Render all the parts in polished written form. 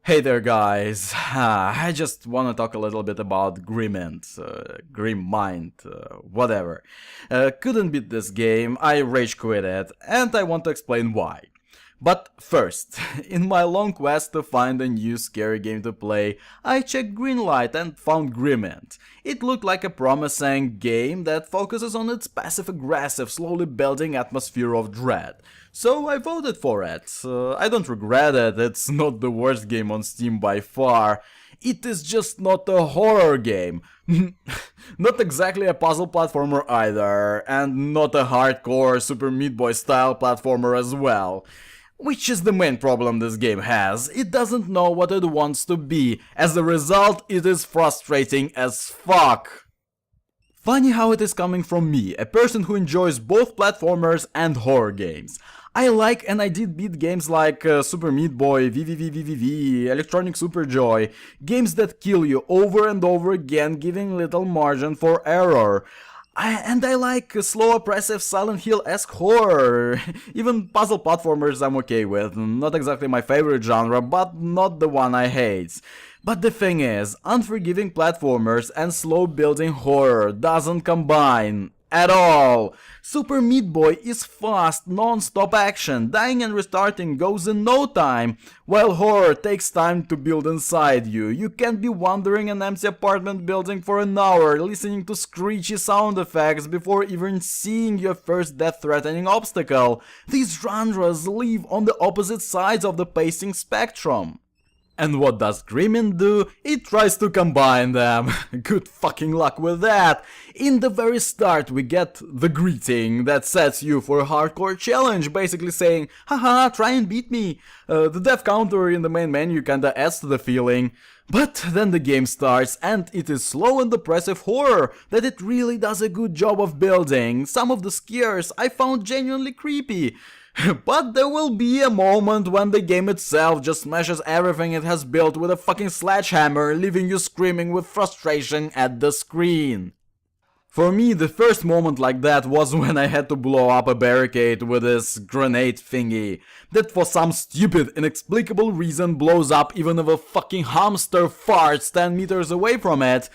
Hey there guys, I just wanna talk a little bit about Grimind, whatever. Couldn't beat this game, I rage quit it, and I want to explain why. But first, in my long quest to find a new scary game to play, I checked Greenlight and found Grimind. It looked like a promising game that focuses on its passive-aggressive, slowly building atmosphere of dread. So I voted for it. I don't regret it, it's not the worst game on Steam by far. It is just not a horror game. Not exactly a puzzle platformer either, and not a hardcore Super Meat Boy style platformer as well. Which is the main problem this game has. It doesn't know what it wants to be. As a result, it is frustrating as fuck. Funny how it is coming from me, a person who enjoys both platformers and horror games. I like and I did beat games like Super Meat Boy, VVVVVV, Electronic Super Joy, games that kill you over and over again, giving little margin for error. I like slow, oppressive, Silent Hill-esque horror. Even puzzle platformers I'm okay with. Not exactly my favorite genre, but not the one I hate. But the thing is, unforgiving platformers and slow building horror doesn't combine. At all. Super Meat Boy is fast, non-stop action, dying and restarting goes in no time, while horror takes time to build inside you. You can't be wandering an empty apartment building for an hour, listening to screechy sound effects before even seeing your first death-threatening obstacle. These genres live on the opposite sides of the pacing spectrum. And what does Grimind do? It tries to combine them. Good fucking luck with that. In the very start we get the greeting that sets you for a hardcore challenge, basically saying, haha, try and beat me. The death counter in the main menu kinda adds to the feeling. But then the game starts and it is slow and depressive horror that it really does a good job of building. Some of the scares I found genuinely creepy. But there will be a moment when the game itself just smashes everything it has built with a fucking sledgehammer, leaving you screaming with frustration at the screen. For me, the first moment like that was when I had to blow up a barricade with this grenade thingy, that for some stupid, inexplicable reason blows up even if a fucking hamster farts 10 meters away from it.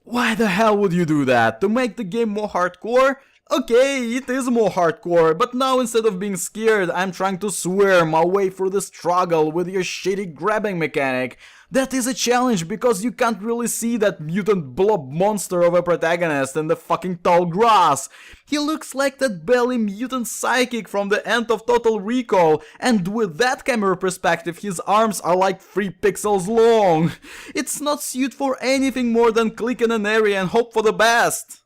Why the hell would you do that? To make the game more hardcore? Okay, it is more hardcore, but now instead of being scared, I'm trying to swear my way through the struggle with your shitty grabbing mechanic. That is a challenge because you can't really see that mutant blob monster of a protagonist in the fucking tall grass. He looks like that belly mutant psychic from the end of Total Recall, and with that camera perspective his arms are like 3 pixels long. It's not suited for anything more than click in an area and hope for the best.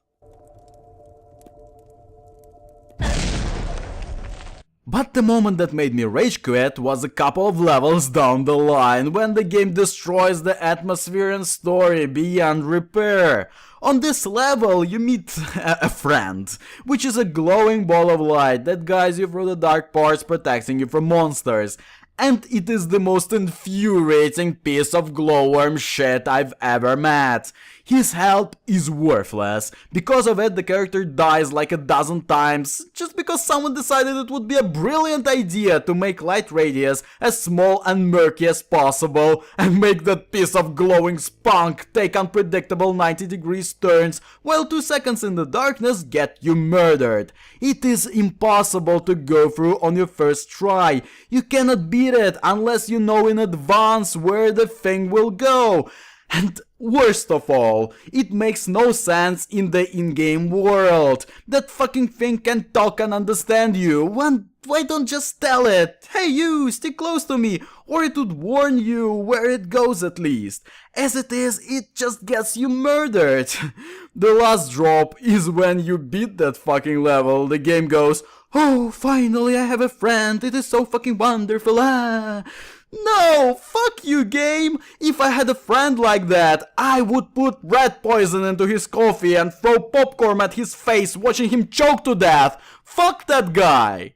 But the moment that made me rage quit was a couple of levels down the line, when the game destroys the atmosphere and story beyond repair. On this level you meet a friend, which is a glowing ball of light that guides you through the dark parts, protecting you from monsters. And it is the most infuriating piece of glowworm shit I've ever met. His help is worthless. Because of it, the character dies like a dozen times, just because someone decided it would be a brilliant idea to make light radius as small and murky as possible, and make that piece of glowing spunk take unpredictable 90-degree turns, while 2 seconds in the darkness get you murdered. It is impossible to go through on your first try. You cannot beat it unless you know in advance where the thing will go. And worst of all, it makes no sense in the in-game world. That fucking thing can talk and understand you. Why don't just tell it? Hey you, stick close to me. Or it would warn you where it goes at least. As it is, it just gets you murdered. The last drop is when you beat that fucking level. The game goes, oh, finally I have a friend. It is so fucking wonderful. No, fuck you game! If I had a friend like that, I would put rat poison into his coffee and throw popcorn at his face watching him choke to death. Fuck that guy!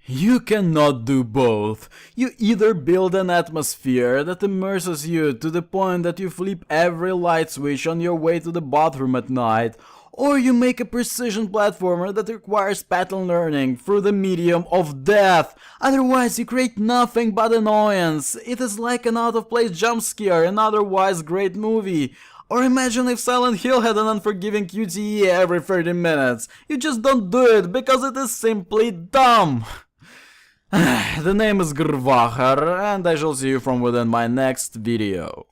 You cannot do both. You either build an atmosphere that immerses you to the point that you flip every light switch on your way to the bathroom at night, Or you make a precision platformer that requires pattern learning through the medium of death. Otherwise you create nothing but annoyance. It is like an out-of-place jump scare in an otherwise great movie. Or imagine if Silent Hill had an unforgiving QTE every 30 minutes. You just don't do it because it is simply dumb. The name is GrrrVahrrr, and I shall see you from within my next video.